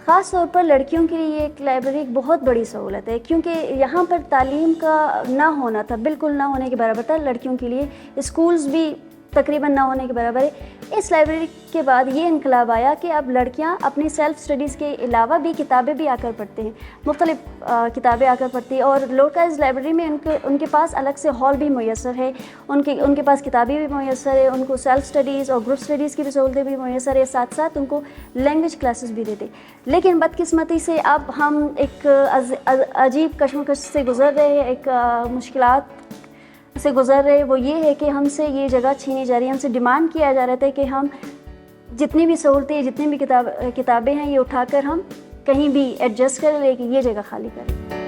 خاص طور پر لڑکیوں کے لیے ایک لائبریری ایک بہت بڑی سہولت ہے، کیونکہ یہاں پر تعلیم کا نہ ہونا تھا، بالکل نہ ہونے کے برابر تھا لڑکیوں کے لیے، اسکولز بھی تقریباً نہ ہونے کے برابر ہے۔ اس لائبریری کے بعد یہ انقلاب آیا کہ اب لڑکیاں اپنی سیلف اسٹڈیز کے علاوہ بھی کتابیں بھی آ کر پڑھتے ہیں، مختلف کتابیں آ کر پڑھتی ہیں، اور لوکلائز لائبریری میں ان کے پاس الگ سے ہال بھی میسر ہے، ان کے پاس کتابیں بھی میسر ہے، ان کو سیلف اسٹڈیز اور گروپ اسٹڈیز کی بھی سہولتیں بھی میسر ہے، ساتھ ساتھ ان کو لینگویج کلاسز بھی دیتے۔ لیکن بدقسمتی سے اب ہم ایک عجیب کشمکش سے گزر رہے ہیں، ایک مشکلات سے گزر رہے، وہ یہ ہے کہ ہم سے یہ جگہ چھینی جا رہی ہے، ہم سے ڈیمانڈ کیا جا رہا ہے کہ ہم جتنی بھی سہولتیں، جتنی بھی کتابیں ہیں، یہ اٹھا کر ہم کہیں بھی ایڈجسٹ کریں، لیکن یہ جگہ خالی کریں۔